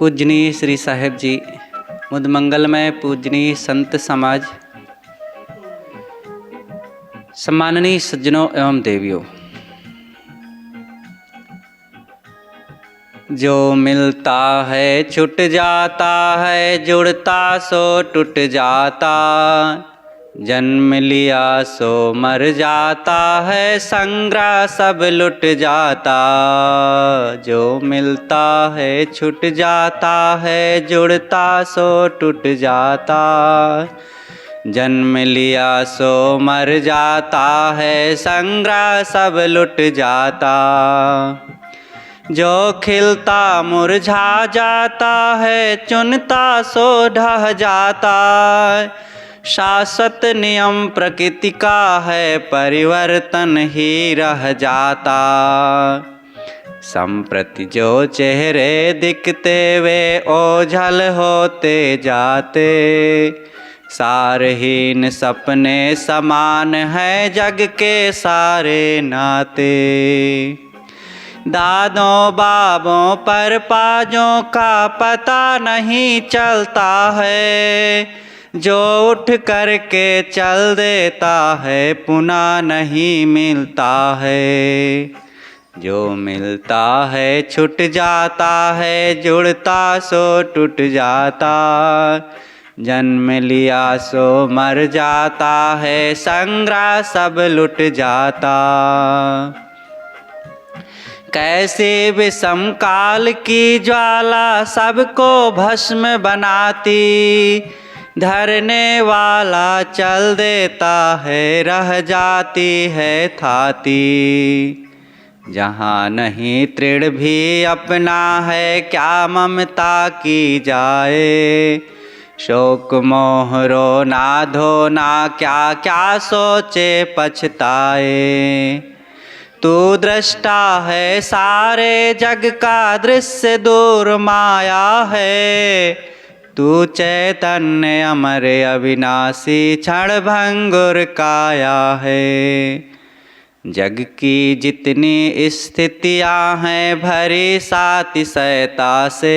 पूजनीय श्री साहेब जी, मुद मंगलमय पूजनीय संत समाज, सम्माननीय सज्जनों एवं देवियों, जो मिलता है छूट जाता है, जुड़ता सो टूट जाता, जन्म लिया सो मर जाता है, संग्रह सब लुट जाता। जो मिलता है छूट जाता है, जुड़ता सो टूट जाता, जन्म लिया सो मर जाता है, संग्रह सब लुट जाता। जो खिलता मुरझा जाता है, चुनता सो ढह जाता, शाश्वत नियम प्रकृति का है, परिवर्तन ही रह जाता। संप्रति जो चेहरे दिखते वे ओझल होते जाते, सारहीन सपने समान है जग के सारे नाते। दादों बाबों पर पाजों का पता नहीं चलता है, जो उठ करके चल देता है पुनः नहीं मिलता है। जो मिलता है छूट जाता है, जुड़ता सो टूट जाता, जन्म लिया सो मर जाता है, संग्रह सब लुट जाता। कैसे विषम काल की ज्वाला सबको भस्म बनाती, धरने वाला चल देता है, रह जाती है थाती। जहाँ नहीं तृण भी अपना है, क्या ममता की जाए, शोक मोह रोना धोना क्या क्या सोचे पछताए। तू दृष्टा है सारे जग का, दृश्य दूर माया है, तू चैतन्य अमर अविनाशी, क्षण भंगुर काया है। जग की जितनी स्थितियाँ हैं, भरी सातिशयता से,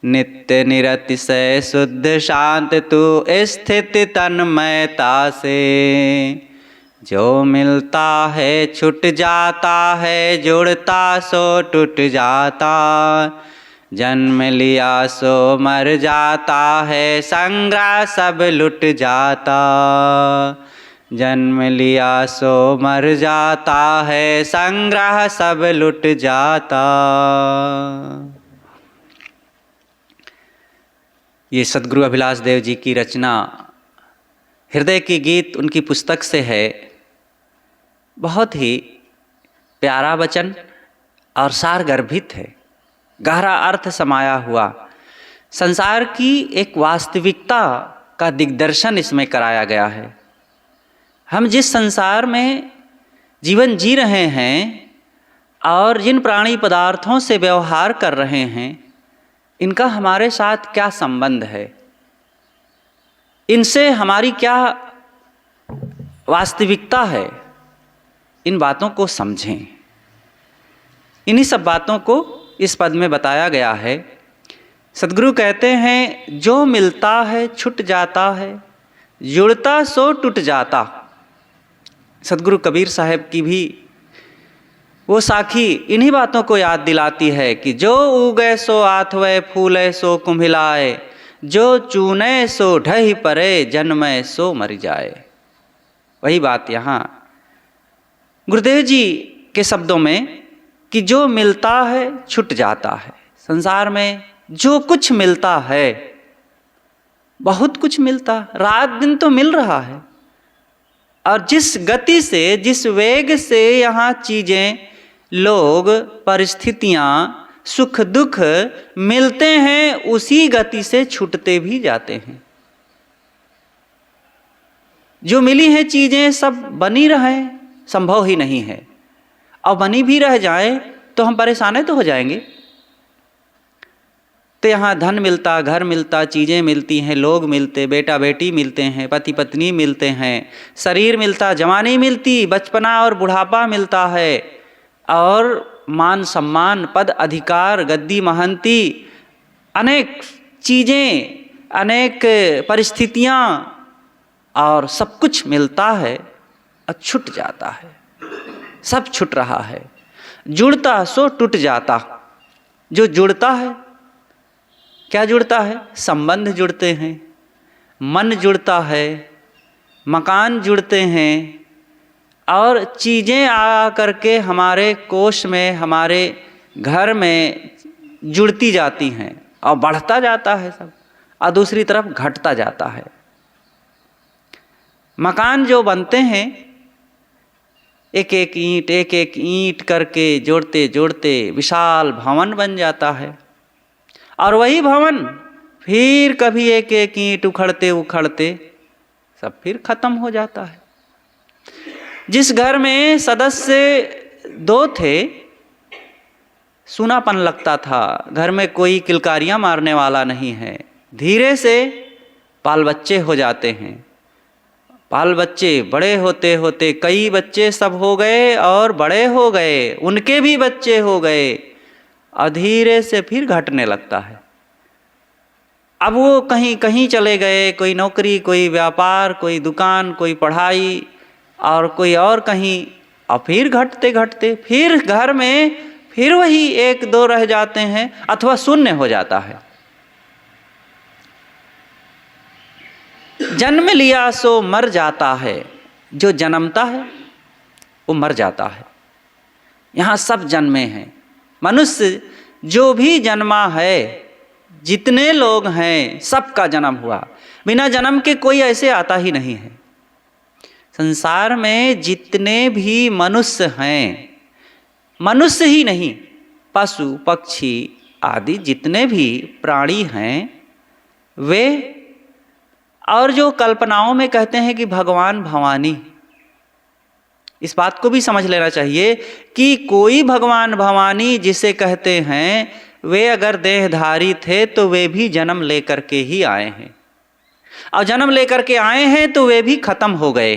नित्य निरतिशय शुद्ध शांत तू स्थिति तन्मयता से। जो मिलता है छूट जाता है, जुड़ता सो टूट जाता, जन्म लिया सो मर जाता है, संग्रह सब लुट जाता। जन्म लिया सो मर जाता है, संग्रह सब लुट जाता। ये सद्गुरु अभिलाष देव जी की रचना हृदय की गीत उनकी पुस्तक से है। बहुत ही प्यारा वचन और सार गर्भित है, गहरा अर्थ समाया हुआ। संसार की एक वास्तविकता का दिग्दर्शन इसमें कराया गया है। हम जिस संसार में जीवन जी रहे हैं और जिन प्राणी पदार्थों से व्यवहार कर रहे हैं, इनका हमारे साथ क्या संबंध है, इनसे हमारी क्या वास्तविकता है, इन बातों को समझें। इन्हीं सब बातों को इस पद में बताया गया है। सद्गुरु कहते हैं, जो मिलता है छूट जाता है, जुड़ता सो टूट जाता। सद्गुरु कबीर साहब की भी वो साखी इन्हीं बातों को याद दिलाती है कि जो उगै सो आथवै, फूलै सो कुम्हिलाए, जो चूनै सो ढहि परे, जन्मै सो मर जाए। वही बात यहाँ गुरुदेव जी के शब्दों में कि जो मिलता है छूट जाता है। संसार में जो कुछ मिलता है, बहुत कुछ मिलता, रात दिन तो मिल रहा है, और जिस गति से, जिस वेग से यहाँ चीज़ें, लोग, परिस्थितियाँ, सुख दुख मिलते हैं, उसी गति से छूटते भी जाते हैं। जो मिली हैं चीज़ें सब बनी रहें संभव ही नहीं है, और बनी भी रह जाएं तो हम परेशान तो हो जाएंगे। तो यहाँ धन मिलता, घर मिलता, चीज़ें मिलती हैं, लोग मिलते, बेटा बेटी मिलते हैं, पति पत्नी मिलते हैं, शरीर मिलता, जवानी मिलती, बचपना और बुढ़ापा मिलता है, और मान सम्मान, पद अधिकार, गद्दी महंती, अनेक चीज़ें, अनेक परिस्थितियाँ और सब कुछ मिलता है और छूट जाता है। सब छूट रहा है। जुड़ता सो टूट जाता। जो जुड़ता है, क्या जुड़ता है? संबंध जुड़ते हैं, मन जुड़ता है, मकान जुड़ते हैं और चीज़ें आ करके हमारे कोष में, हमारे घर में जुड़ती जाती हैं और बढ़ता जाता है सब, और दूसरी तरफ घटता जाता है। मकान जो बनते हैं, एक एक ईंट करके जोड़ते जोड़ते विशाल भवन बन जाता है, और वही भवन फिर कभी एक एक ईंट उखड़ते उखड़ते सब फिर खत्म हो जाता है। जिस घर में सदस्य 2 थे, सूनापन लगता था, घर में कोई किलकारियाँ मारने वाला नहीं है। धीरे से बाल बच्चे हो जाते हैं, बाल बच्चे बड़े होते होते कई बच्चे सब हो गए और बड़े हो गए, उनके भी बच्चे हो गए, और धीरे से फिर घटने लगता है। अब वो कहीं कहीं चले गए, कोई नौकरी, कोई व्यापार, कोई दुकान, कोई पढ़ाई और कोई और कहीं, और फिर घटते घटते फिर घर में फिर वही 1-2 रह जाते हैं अथवा शून्य हो जाता है। जन्म लिया सो मर जाता है। जो जन्मता है वो मर जाता है। यहाँ सब जन्मे हैं। मनुष्य जो भी जन्मा है, जितने लोग हैं, सबका जन्म हुआ। बिना जन्म के कोई ऐसे आता ही नहीं है। संसार में जितने भी मनुष्य हैं, मनुष्य ही नहीं, पशु पक्षी आदि जितने भी प्राणी हैं, वे, और जो कल्पनाओं में कहते हैं कि भगवान भवानी, इस बात को भी समझ लेना चाहिए कि कोई भगवान भवानी जिसे कहते हैं, वे अगर देहधारी थे तो वे भी जन्म लेकर के ही आए हैं, और जन्म लेकर के आए हैं तो वे भी खत्म हो गए।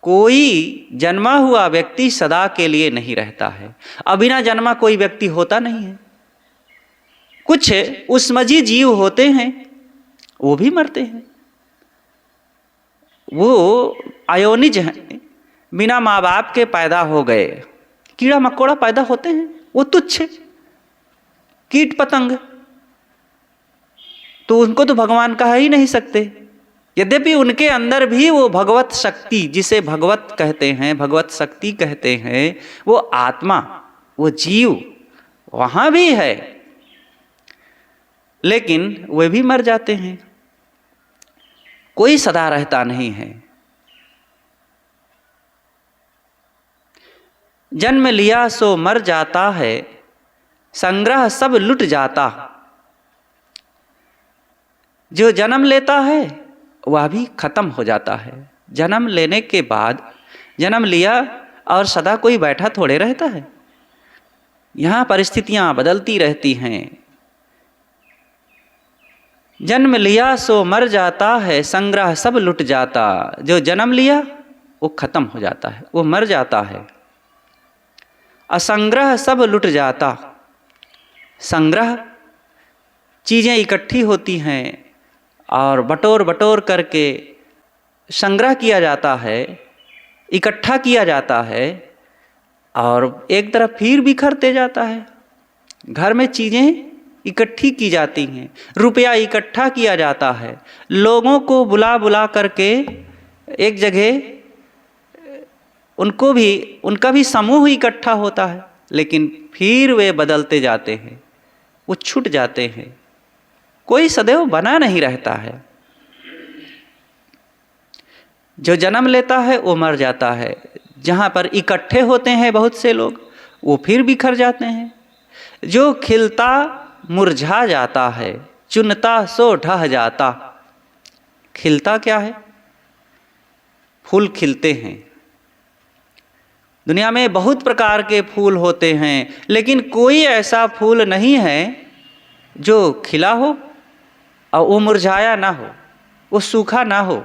कोई जन्मा हुआ व्यक्ति सदा के लिए नहीं रहता है, और बिना जन्मा कोई व्यक्ति होता नहीं है। कुछ उष्मजी जीव होते हैं, वो भी मरते हैं, वो अयोनिज हैं, बिना माँ बाप के पैदा हो गए। कीड़ा मकोड़ा पैदा होते हैं, वो तुच्छ कीट पतंग, तो उनको तो भगवान कहा ही नहीं सकते। यद्यपि उनके अंदर भी वो भगवत शक्ति, जिसे भगवत कहते हैं, भगवत शक्ति कहते हैं, वो आत्मा, वो जीव वहाँ भी है, लेकिन वे भी मर जाते हैं। कोई सदा रहता नहीं है। जन्म लिया सो मर जाता है, संग्रह सब लुट जाता। जो जन्म लेता है वह भी खत्म हो जाता है। जन्म लेने के बाद, जन्म लिया और सदा कोई बैठा थोड़े रहता है। यहाँ परिस्थितियाँ बदलती रहती हैं। जन्म लिया सो मर जाता है, संग्रह सब लुट जाता। जो जन्म लिया वो खत्म हो जाता है, वो मर जाता है। असंग्रह सब लुट जाता। संग्रह, चीज़ें इकट्ठी होती हैं और बटोर बटोर करके संग्रह किया जाता है, इकट्ठा किया जाता है, और एक तरफ फिर बिखरते जाता है। घर में चीज़ें इकट्ठी की जाती हैं, रुपया इकट्ठा किया जाता है, लोगों को बुला बुला करके एक जगह उनको भी, उनका भी समूह इकट्ठा होता है, लेकिन फिर वे बदलते जाते हैं, वो छूट जाते हैं। कोई सदैव बना नहीं रहता है। जो जन्म लेता है वो मर जाता है। जहाँ पर इकट्ठे होते हैं बहुत से लोग, वो फिर बिखर जाते हैं। जो खिलता मुरझा जाता है, चुनता सो ढह जाता। खिलता क्या है? फूल खिलते हैं। दुनिया में बहुत प्रकार के फूल होते हैं, लेकिन कोई ऐसा फूल नहीं है जो खिला हो और वो मुरझाया ना हो, वो सूखा ना हो।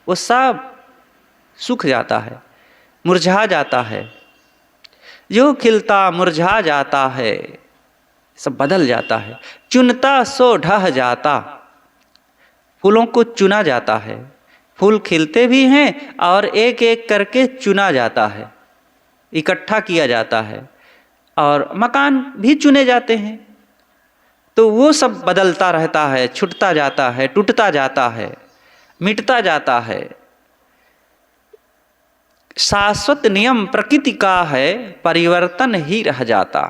वो सब सूख जाता है, मुरझा जाता है। जो खिलता मुरझा जाता है, सब बदल जाता है। चुनता सो ढह जाता, फूलों को चुना जाता है, फूल खिलते भी हैं और एक एक करके चुना जाता है, इकट्ठा किया जाता है, और मकान भी चुने जाते हैं। तो वो सब बदलता रहता है, छूटता जाता है, टूटता जाता है, मिटता जाता है। शाश्वत नियम प्रकृति का है, परिवर्तन ही रह जाता।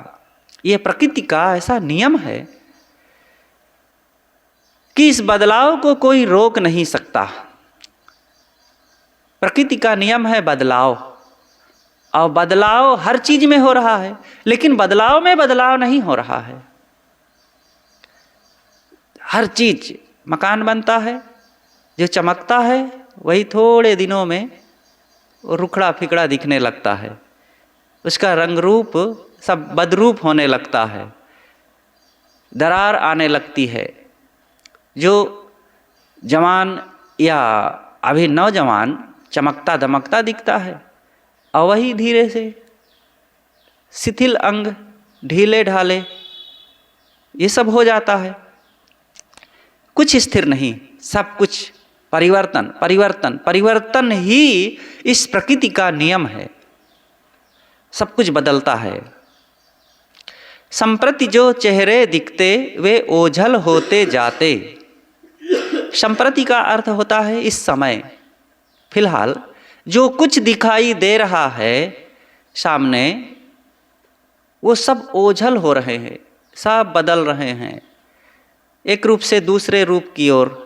ये प्रकृति का ऐसा नियम है कि इस बदलाव को कोई रोक नहीं सकता। प्रकृति का नियम है बदलाव, और बदलाव हर चीज में हो रहा है, लेकिन बदलाव में बदलाव नहीं हो रहा है। हर चीज, मकान बनता है, जो चमकता है वही थोड़े दिनों में रुखड़ा फिकड़ा दिखने लगता है, उसका रंग रूप सब बदरूप होने लगता है, दरार आने लगती है। जो जवान या अभी नौजवान चमकता दमकता दिखता है, और वही धीरे से शिथिल अंग, ढीले ढाले, ये सब हो जाता है। कुछ स्थिर नहीं, सब कुछ परिवर्तन परिवर्तन परिवर्तन ही इस प्रकृति का नियम है। सब कुछ बदलता है। संप्रति जो चेहरे दिखते वे ओझल होते जाते। संप्रति का अर्थ होता है इस समय, फिलहाल जो कुछ दिखाई दे रहा है सामने, वो सब ओझल हो रहे हैं, सब बदल रहे हैं, एक रूप से दूसरे रूप की ओर,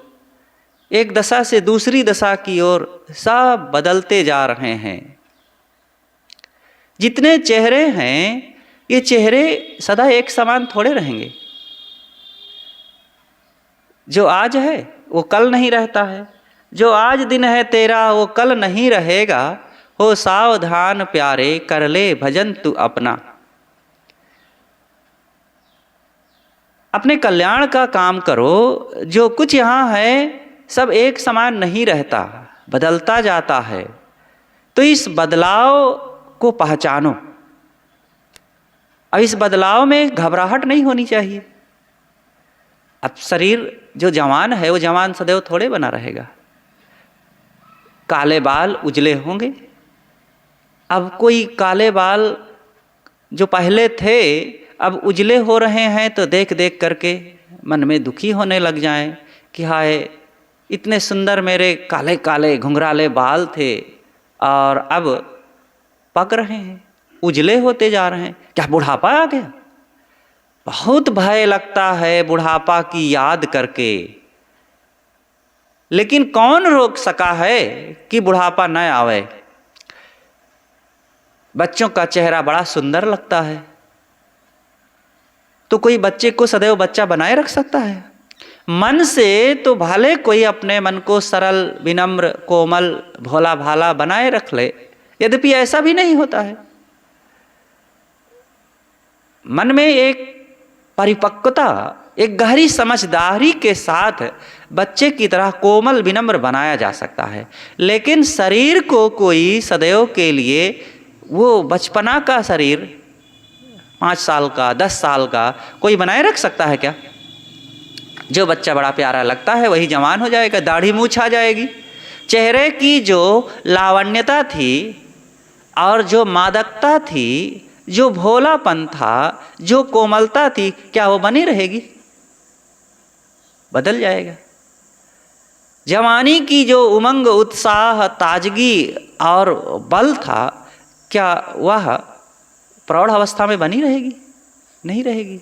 एक दशा से दूसरी दशा की ओर, सब बदलते जा रहे हैं। जितने चेहरे हैं, ये चेहरे सदा एक समान थोड़े रहेंगे। जो आज है वो कल नहीं रहता है, जो आज दिन है तेरा वो कल नहीं रहेगा। हो सावधान प्यारे कर ले भजन तू अपना। अपने कल्याण का काम करो। जो कुछ यहाँ है सब एक समान नहीं रहता, बदलता जाता है। तो इस बदलाव को पहचानो। अब इस बदलाव में घबराहट नहीं होनी चाहिए। अब शरीर जो जवान है वो जवान सदैव थोड़े बना रहेगा। काले बाल उजले होंगे। अब कोई काले बाल जो पहले थे अब उजले हो रहे हैं तो देख देख करके मन में दुखी होने लग जाएं कि हाय, इतने सुंदर मेरे काले काले घुंघराले बाल थे और अब पक रहे हैं, उजले होते जा रहे हैं। क्या बुढ़ापा आ गया? बहुत भय लगता है बुढ़ापा की याद करके। लेकिन कौन रोक सका है कि बुढ़ापा न आवे? बच्चों का चेहरा बड़ा सुंदर लगता है, तो कोई बच्चे को सदैव बच्चा बनाए रख सकता है? मन से तो भले कोई अपने मन को सरल, विनम्र, कोमल, भोला भाला बनाए रख ले, यद्यपि ऐसा भी नहीं होता है। मन में एक परिपक्वता, एक गहरी समझदारी के साथ बच्चे की तरह कोमल विनम्र बनाया जा सकता है। लेकिन शरीर को कोई सदैव के लिए वो बचपना का शरीर 5 साल का, 10 साल का कोई बनाए रख सकता है क्या? जो बच्चा बड़ा प्यारा लगता है वही जवान हो जाएगा, दाढ़ी मूछ आ जाएगी। चेहरे की जो लावण्यता थी और जो मादकता थी, जो भोलापन था, जो कोमलता थी, क्या वो बनी रहेगी? बदल जाएगा। जवानी की जो उमंग, उत्साह, ताजगी और बल था, क्या वह प्रौढ़ अवस्था में बनी रहेगी? नहीं रहेगी।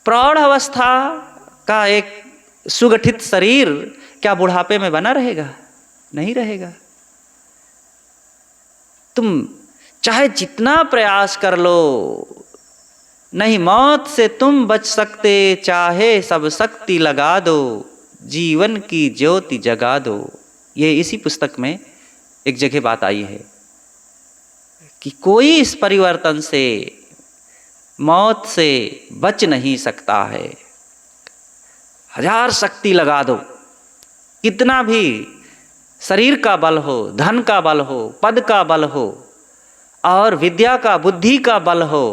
प्रौढ़ अवस्था का एक सुगठित शरीर क्या बुढ़ापे में बना रहेगा? नहीं रहेगा। तुम चाहे जितना प्रयास कर लो, नहीं मौत से तुम बच सकते, चाहे सब शक्ति लगा दो, जीवन की ज्योति जगा दो। ये इसी पुस्तक में एक जगह बात आई है कि कोई इस परिवर्तन से, मौत से बच नहीं सकता है। हजार शक्ति लगा दो, कितना भी शरीर का बल हो, धन का बल हो, पद का बल हो और विद्या का, बुद्धि का बल हो,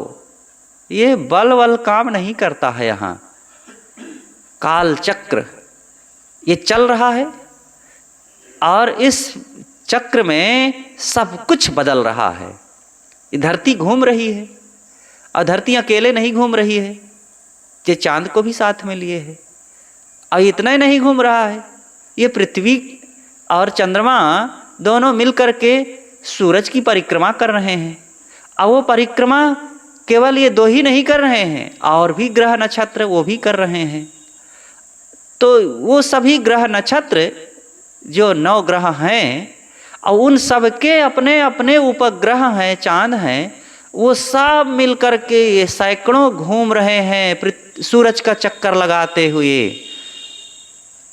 ये बल वल काम नहीं करता है। यहाँ काल चक्र ये चल रहा है और इस चक्र में सब कुछ बदल रहा है। ये धरती घूम रही है और धरती अकेले नहीं घूम रही है, ये चांद को भी साथ में लिए है। और इतना ही नहीं घूम रहा है, ये पृथ्वी और चंद्रमा दोनों मिलकर के सूरज की परिक्रमा कर रहे हैं। और वो परिक्रमा केवल ये दो ही नहीं कर रहे हैं, और भी ग्रह नक्षत्र वो भी कर रहे हैं। तो वो सभी ग्रह नक्षत्र जो 9 ग्रह हैं और उन सब के अपने अपने उपग्रह हैं, चांद हैं, वो सब मिलकर के ये सैकड़ों घूम रहे हैं सूरज का चक्कर लगाते हुए।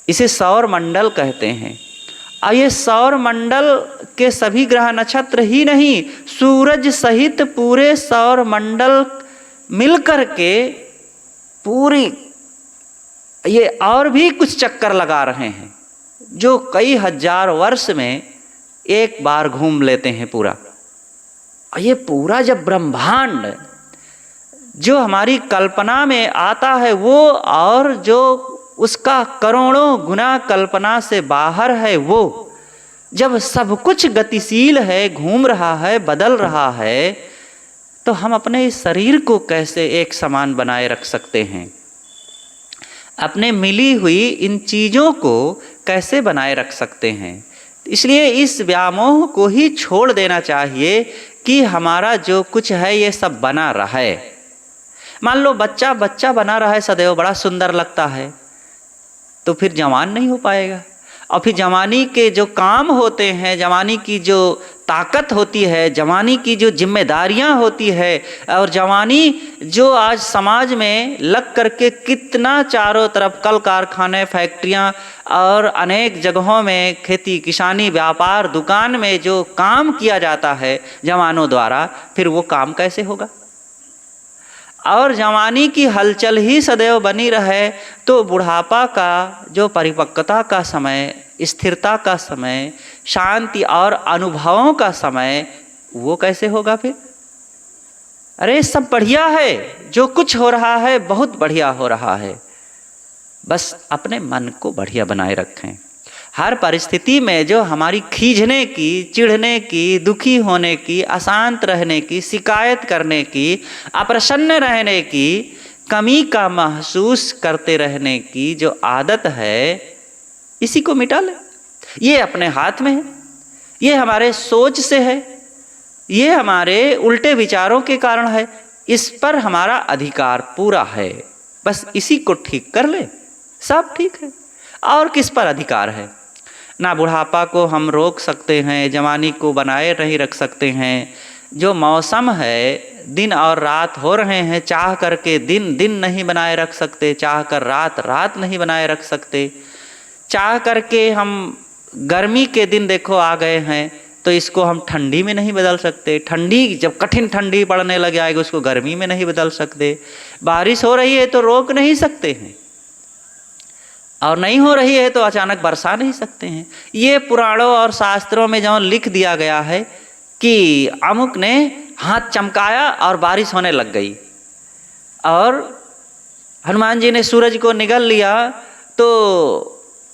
इसे सौर मंडल कहते हैं। और ये सौर मंडल के सभी ग्रह नक्षत्र ही नहीं, सूरज सहित पूरे सौर मंडल मिलकर के पूरी ये और भी कुछ चक्कर लगा रहे हैं, जो कई हजार वर्ष में एक बार घूम लेते हैं पूरा। और ये पूरा जब ब्रह्मांड जो हमारी कल्पना में आता है वो, और जो उसका करोड़ों गुना कल्पना से बाहर है वो, जब सब कुछ गतिशील है, घूम रहा है, बदल रहा है, तो हम अपने इस शरीर को कैसे एक समान बनाए रख सकते हैं? अपने मिली हुई इन चीज़ों को कैसे बनाए रख सकते हैं? इसलिए इस व्यामोह को ही छोड़ देना चाहिए कि हमारा जो कुछ है ये सब बना रहे। मान लो बच्चा बच्चा बना रहा है सदैव, बड़ा सुंदर लगता है, तो फिर जवान नहीं हो पाएगा। और फिर जवानी के जो काम होते हैं, जवानी की जो ताकत होती है, जवानी की जो जिम्मेदारियां होती है, और जवानी जो आज समाज में लग करके कितना चारों तरफ कल कारखाने, फैक्ट्रियां और अनेक जगहों में खेती किसानी व्यापार दुकान में जो काम किया जाता है जवानों द्वारा, फिर वो काम कैसे होगा? और जवानी की हलचल ही सदैव बनी रहे तो बुढ़ापा का जो परिपक्वता का समय, स्थिरता का समय, शांति और अनुभवों का समय, वो कैसे होगा फिर? अरे सब बढ़िया है, जो कुछ हो रहा है बहुत बढ़िया हो रहा है, बस अपने मन को बढ़िया बनाए रखें। हर परिस्थिति में जो हमारी खींचने की, चिढ़ने की, दुखी होने की, अशांत रहने की, शिकायत करने की, अप्रसन्न रहने की, कमी का महसूस करते रहने की जो आदत है, इसी को मिटा ले। ये अपने हाथ में है, ये हमारे सोच से है, ये हमारे उल्टे विचारों के कारण है, इस पर हमारा अधिकार पूरा है। बस इसी को ठीक कर ले, सब ठीक है। और किस पर अधिकार है? ना बुढ़ापा को हम रोक सकते हैं, जवानी को बनाए नहीं रख सकते हैं। जो मौसम है, दिन और रात हो रहे हैं, चाह करके दिन दिन नहीं बनाए रख सकते, चाह कर रात रात नहीं बनाए रख सकते। चाह करके हम गर्मी के दिन देखो आ गए हैं, तो इसको हम ठंडी में नहीं बदल सकते। ठंडी जब कठिन ठंडी पड़ने लग जाएगी, उसको गर्मी में नहीं बदल सकते। बारिश हो रही है तो रोक नहीं सकते हैं, और नहीं हो रही है तो अचानक बरसा नहीं सकते हैं। ये पुराणों और शास्त्रों में जो लिख दिया गया है कि अमुक ने हाथ चमकाया और बारिश होने लग गई, और हनुमान जी ने सूरज को निगल लिया तो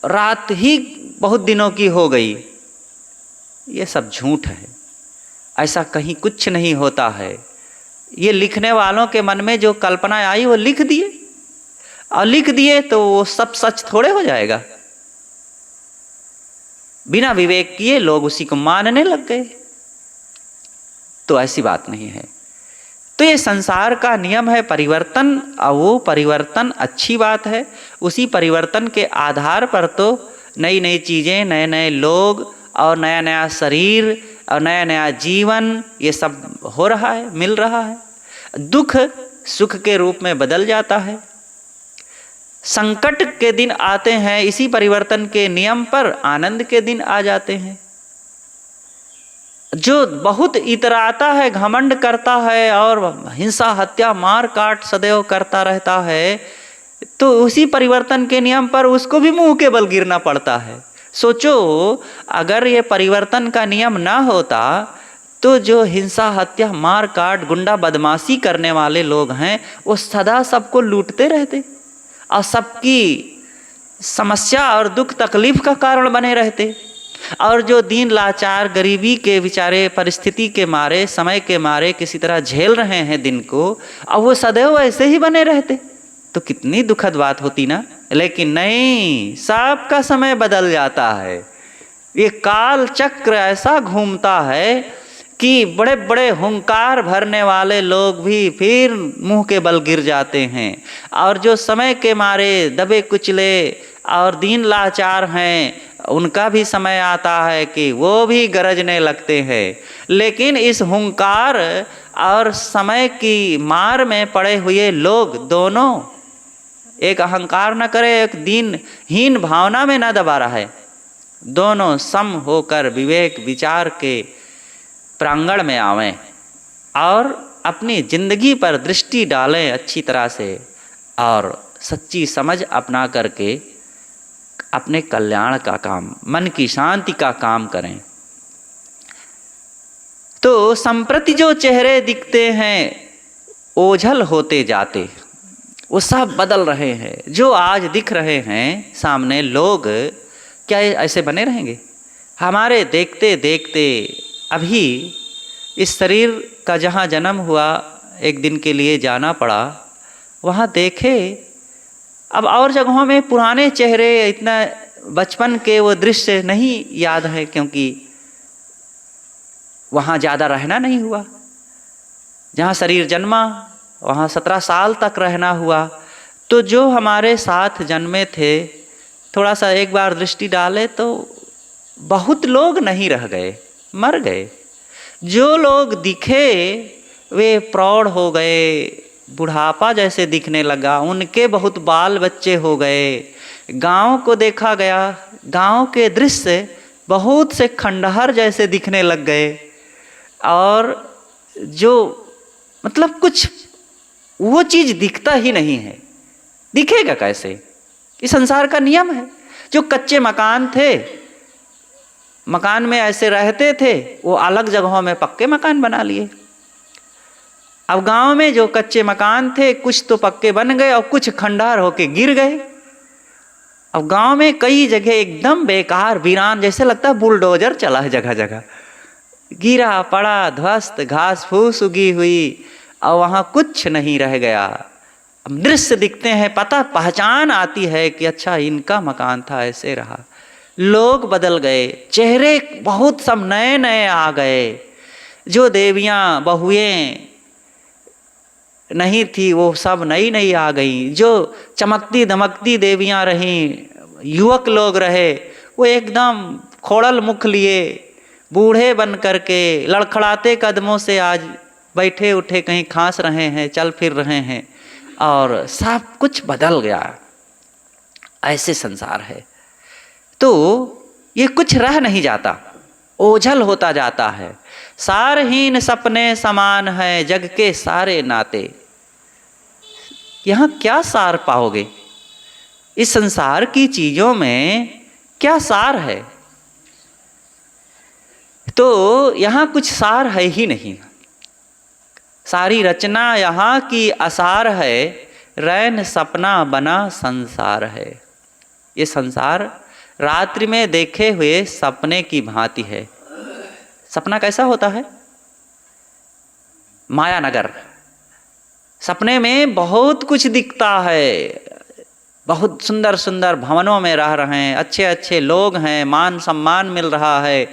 रात ही बहुत दिनों की हो गई। ये सब झूठ है, ऐसा कहीं कुछ नहीं होता है। ये लिखने वालों के मन में जो कल्पना आई वो लिख दिए, और लिख दिए तो वो सब सच थोड़े हो जाएगा। बिना विवेक किए लोग उसी को मानने लग गए, तो ऐसी बात नहीं है। तो ये संसार का नियम है परिवर्तन, और वो परिवर्तन अच्छी बात है। उसी परिवर्तन के आधार पर तो नई नई चीज़ें, नए नए लोग और नया नया शरीर और नया नया जीवन, ये सब हो रहा है, मिल रहा है। दुख सुख के रूप में बदल जाता है। संकट के दिन आते हैं, इसी परिवर्तन के नियम पर आनंद के दिन आ जाते हैं। जो बहुत इतराता है, घमंड करता है और हिंसा हत्या मार काट सदैव करता रहता है, तो उसी परिवर्तन के नियम पर उसको भी मुंह के बल गिरना पड़ता है। सोचो, अगर ये परिवर्तन का नियम ना होता तो जो हिंसा, हत्या, मार काट, गुंडा बदमाशी करने वाले लोग हैं वो सदा सबको लूटते रहते और सबकी समस्या और दुख तकलीफ का कारण बने रहते। और जो दीन लाचार गरीबी के बेचारे परिस्थिति के मारे, समय के मारे किसी तरह झेल रहे हैं दिन को, और वो सदैव ऐसे ही बने रहते, तो कितनी दुखद बात होती ना। लेकिन नहीं, सबका समय बदल जाता है। ये काल चक्र ऐसा घूमता है कि बड़े बड़े हुंकार भरने वाले लोग भी फिर मुंह के बल गिर जाते हैं, और जो समय के मारे दबे कुचले और दीन लाचार हैं उनका भी समय आता है कि वो भी गरजने लगते हैं। लेकिन इस हुंकार और समय की मार में पड़े हुए लोग दोनों एक अहंकार न करे, एक दीनहीन भावना में न दबा रहा है, दोनों सम होकर विवेक विचार के प्रांगण में आवें और अपनी जिंदगी पर दृष्टि डालें अच्छी तरह से, और सच्ची समझ अपना करके अपने कल्याण का काम, मन की शांति का काम करें। तो संप्रति जो चेहरे दिखते हैं ओझल होते जाते, वो सब बदल रहे हैं। जो आज दिख रहे हैं सामने लोग, क्या ऐसे बने रहेंगे? हमारे देखते देखते अभी इस शरीर का जहाँ जन्म हुआ, एक दिन के लिए जाना पड़ा, वहाँ देखे अब और जगहों में पुराने चेहरे, इतना बचपन के वो दृश्य नहीं याद है, क्योंकि वहाँ ज़्यादा रहना नहीं हुआ। जहाँ शरीर जन्मा वहाँ 17 साल तक रहना हुआ। तो जो हमारे साथ जन्मे थे, थोड़ा सा एक बार दृष्टि डाले तो बहुत लोग नहीं रह गए, मर गए। जो लोग दिखे वे प्रौढ़ हो गए, बुढ़ापा जैसे दिखने लगा, उनके बहुत बाल बच्चे हो गए। गांव को देखा गया, गांव के दृश्य बहुत से खंडहर जैसे दिखने लग गए, और जो मतलब कुछ वो चीज़ दिखता ही नहीं है। दिखेगा कैसे? ये संसार का नियम है। जो कच्चे मकान थे, मकान में ऐसे रहते थे, वो अलग जगहों में पक्के मकान बना लिए। अब गांव में जो कच्चे मकान थे, कुछ तो पक्के बन गए और कुछ खंडहर होके गिर गए। अब गांव में कई जगह एकदम बेकार वीरान, जैसे लगता है बुलडोजर चला है जगह जगह, गिरा पड़ा ध्वस्त, घास फूस उगी हुई, और वहाँ कुछ नहीं रह गया। अब दृश्य दिखते हैं, पता पहचान आती है कि अच्छा इनका मकान था, ऐसे रहा। लोग बदल गए, चेहरे बहुत सब नए नए आ गए। जो देवियाँ बहुएं नहीं थी वो सब नई नई आ गई। जो चमकती दमकती देवियाँ रहीं, युवक लोग रहे, वो एकदम खोड़ल मुख लिए बूढ़े बन करके लड़खड़ाते कदमों से आज बैठे उठे कहीं खांस रहे हैं, चल फिर रहे हैं, और सब कुछ बदल गया। ऐसे संसार है। तो ये कुछ रह नहीं जाता, ओझल होता जाता है। सारहीन सपने समान है जग के सारे नाते। यहाँ क्या सार पाओगे? इस संसार की चीजों में क्या सार है? तो यहाँ कुछ सार है ही नहीं। सारी रचना यहाँ की असार है, रैन सपना बना संसार है। ये संसार रात्रि में देखे हुए सपने की भांति है। सपना कैसा होता है? माया नगर। सपने में बहुत कुछ दिखता है, बहुत सुंदर सुंदर भवनों में रह रहे हैं, अच्छे अच्छे लोग हैं, मान सम्मान मिल रहा है,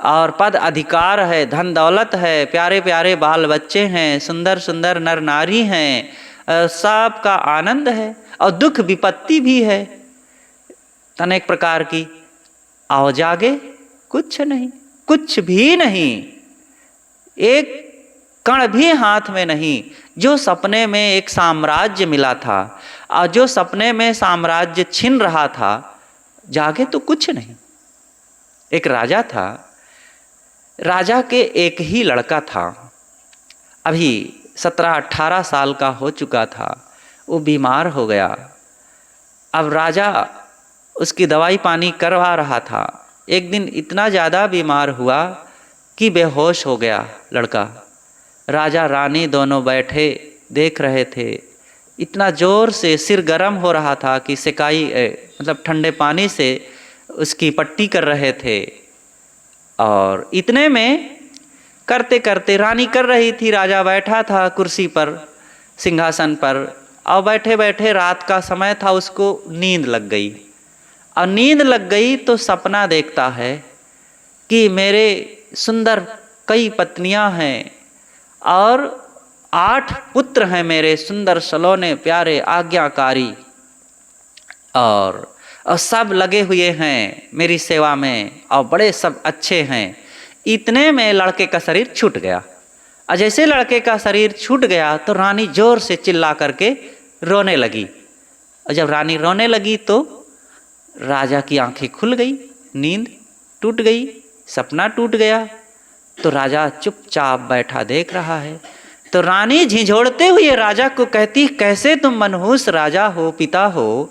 और पद अधिकार है, धन दौलत है, प्यारे प्यारे बाल बच्चे हैं, सुंदर सुंदर नर नारी हैं, सब का आनंद है, और दुख विपत्ति भी है अनेक प्रकार की। आओ जागे कुछ नहीं, कुछ भी नहीं, एक कण भी हाथ में नहीं। जो सपने में एक साम्राज्य मिला था और जो सपने में साम्राज्य छिन रहा था, जागे तो कुछ नहीं। एक राजा था, राजा के एक ही लड़का था, अभी 17-18 साल का हो चुका था। वो बीमार हो गया। अब राजा उसकी दवाई पानी करवा रहा था। एक दिन इतना ज़्यादा बीमार हुआ कि बेहोश हो गया लड़का। राजा रानी दोनों बैठे देख रहे थे। इतना ज़ोर से सिर गर्म हो रहा था कि सिकाई मतलब ठंडे पानी से उसकी पट्टी कर रहे थे। और इतने में करते करते रानी कर रही थी, राजा बैठा था कुर्सी पर, सिंहासन पर, और बैठे बैठे रात का समय था, उसको नींद लग गई। और नींद लग गई तो सपना देखता है कि मेरे सुंदर कई पत्नियां हैं और 8 पुत्र हैं मेरे, सुंदर सलोने प्यारे आज्ञाकारी, और सब लगे हुए हैं मेरी सेवा में और बड़े सब अच्छे हैं। इतने में लड़के का शरीर छूट गया। और जैसे लड़के का शरीर छूट गया तो रानी जोर से चिल्ला करके रोने लगी। और जब रानी रोने लगी तो राजा की आंखें खुल गई, नींद टूट गई, सपना टूट गया। तो राजा चुपचाप बैठा देख रहा है। तो रानी झिझोड़ते हुए राजा को कहती, कैसे तुम मनहूस राजा हो, पिता हो,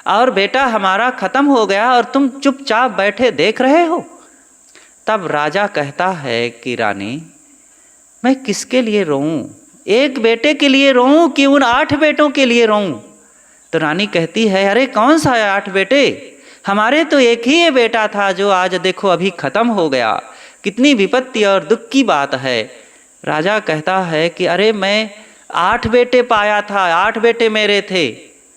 और बेटा हमारा खत्म हो गया और तुम चुपचाप बैठे देख रहे हो। तब राजा कहता है कि रानी, मैं किसके लिए रोऊं? एक बेटे के लिए रोऊं कि उन 8 बेटों के लिए रोऊं? तो रानी कहती है, अरे कौन सा 8 बेटे, हमारे तो एक ही ये बेटा था जो आज देखो अभी खत्म हो गया। कितनी विपत्ति और दुख की बात है। राजा कहता है कि अरे मैं 8 बेटे पाया था, 8 बेटे मेरे थे।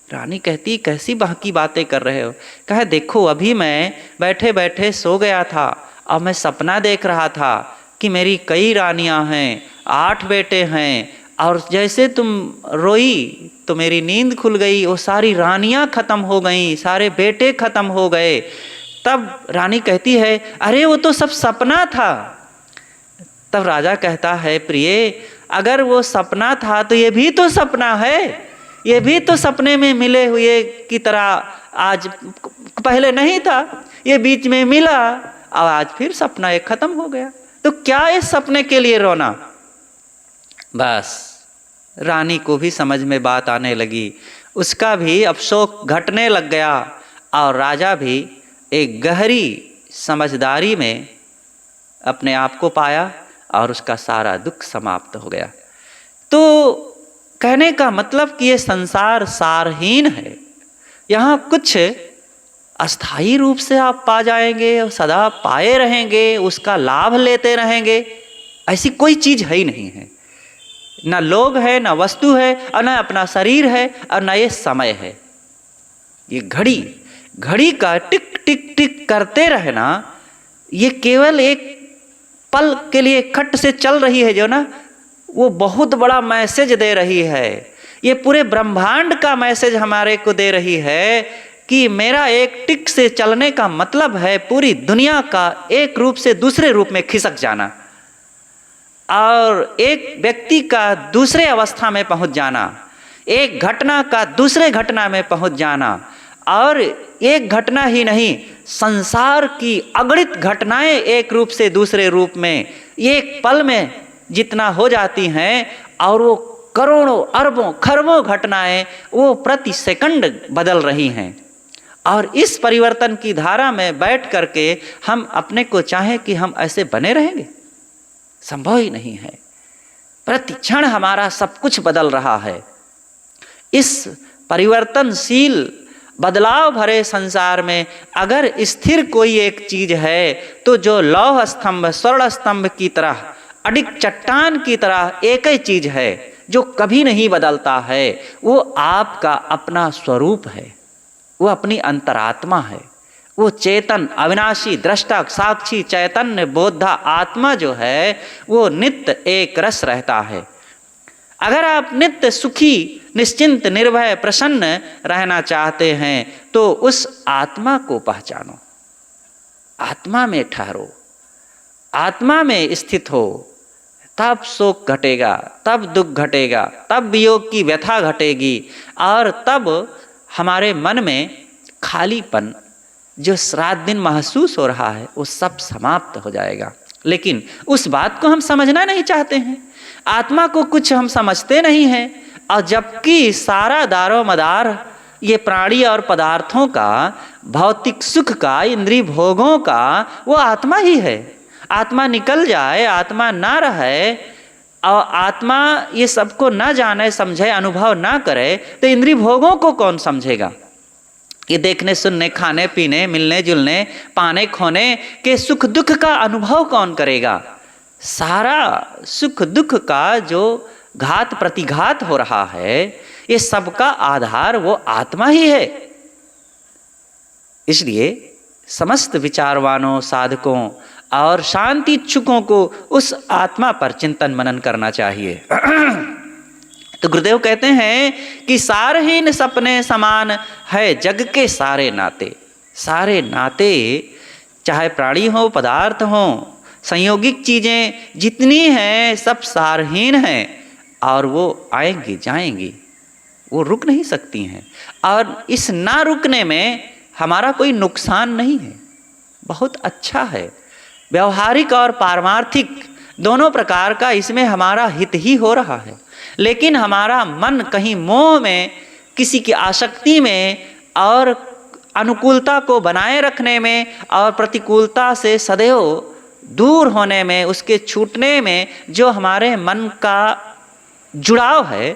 रानी कहती, कैसी बाकी बातें कर रहे हो? कहे, देखो अभी मैं बैठे बैठे सो गया था और मैं सपना देख रहा था कि मेरी कई रानियां हैं, 8 बेटे हैं, और जैसे तुम रोई तो मेरी नींद खुल गई, वो सारी रानियां खत्म हो गईं, सारे बेटे खत्म हो गए। तब रानी कहती है, अरे वो तो सब सपना था। तब राजा कहता है, प्रिय अगर वो सपना था तो ये भी तो सपना है, ये भी तो सपने में मिले हुए की तरह आज पहले नहीं था, ये बीच में मिला और आज फिर सपना एक खत्म हो गया। तो क्या इस सपने के लिए रोना? बस रानी को भी समझ में बात आने लगी, उसका भी अफसोस घटने लग गया और राजा भी एक गहरी समझदारी में अपने आप को पाया और उसका सारा दुख समाप्त हो गया। तो कहने का मतलब कि ये संसार सारहीन है, यहाँ कुछ अस्थायी रूप से आप पा जाएंगे और सदा पाए रहेंगे, उसका लाभ लेते रहेंगे, ऐसी कोई चीज़ है ही नहीं है। ना लोग है, ना वस्तु है, और ना अपना शरीर है, और ना ये समय है। ये घड़ी का टिक टिक टिक करते रहना, ये केवल एक पल के लिए खट से चल रही है जो ना, वो बहुत बड़ा मैसेज दे रही है। ये पूरे ब्रह्मांड का मैसेज हमारे को दे रही है कि मेरा एक टिक से चलने का मतलब है पूरी दुनिया का एक रूप से दूसरे रूप में खिसक जाना, और एक व्यक्ति का दूसरे अवस्था में पहुंच जाना, एक घटना का दूसरे घटना में पहुंच जाना, और एक घटना ही नहीं, संसार की अगणित घटनाएं एक रूप से दूसरे रूप में एक पल में जितना हो जाती हैं, और वो करोड़ों अरबों खरबों घटनाएं वो प्रति सेकंड बदल रही हैं। और इस परिवर्तन की धारा में बैठ करके हम अपने को चाहें कि हम ऐसे बने रहेंगे, संभव ही नहीं है। प्रति क्षण हमारा सब कुछ बदल रहा है। इस परिवर्तनशील बदलाव भरे संसार में अगर स्थिर कोई एक चीज है तो जो लौह स्तंभ स्वर्ण स्तंभ की तरह अडिग चट्टान की तरह एक ही चीज है जो कभी नहीं बदलता है, वो आपका अपना स्वरूप है, वो अपनी अंतरात्मा है, वो चेतन अविनाशी दृष्टा साक्षी चैतन्य बोधा आत्मा जो है वो नित्य एक रस रहता है। अगर आप नित्य सुखी निश्चिंत निर्भय प्रसन्न रहना चाहते हैं तो उस आत्मा को पहचानो, आत्मा में ठहरो, आत्मा में स्थित हो, तब शोक घटेगा, तब दुख घटेगा, तब वियोग की व्यथा घटेगी, और तब हमारे मन में खालीपन जो रात दिन महसूस हो रहा है वो सब समाप्त हो जाएगा। लेकिन उस बात को हम समझना नहीं चाहते हैं, आत्मा को कुछ हम समझते नहीं हैं, और जबकि सारा दारो मदार ये प्राणी और पदार्थों का, भौतिक सुख का, इंद्रिय भोगों का वो आत्मा ही है। आत्मा निकल जाए, आत्मा ना रहे और आत्मा ये सबको ना जाने समझे, अनुभव ना करे, तो इंद्रिय भोगों को कौन समझेगा? ये देखने सुनने, खाने पीने, मिलने जुलने, पाने खोने के सुख दुख का अनुभव कौन करेगा? सारा सुख दुख का जो घात प्रतिघात हो रहा है, ये सबका आधार वो आत्मा ही है। इसलिए समस्त विचारवानों, साधकों और शांति इच्छुकों को उस आत्मा पर चिंतन मनन करना चाहिए। तो गुरुदेव कहते हैं कि सारहीन सपने समान है जग के सारे नाते। सारे नाते, चाहे प्राणी हो, पदार्थ हो, संयोगिक चीज़ें जितनी हैं, सब सारहीन हैं और वो आएंगी जाएंगी, वो रुक नहीं सकती हैं। और इस ना रुकने में हमारा कोई नुकसान नहीं है, बहुत अच्छा है। व्यवहारिक और पारमार्थिक दोनों प्रकार का इसमें हमारा हित ही हो रहा है। लेकिन हमारा मन कहीं मोह में, किसी की आसक्ति में और अनुकूलता को बनाए रखने में और प्रतिकूलता से सदैव दूर होने में, उसके छूटने में जो हमारे मन का जुड़ाव है,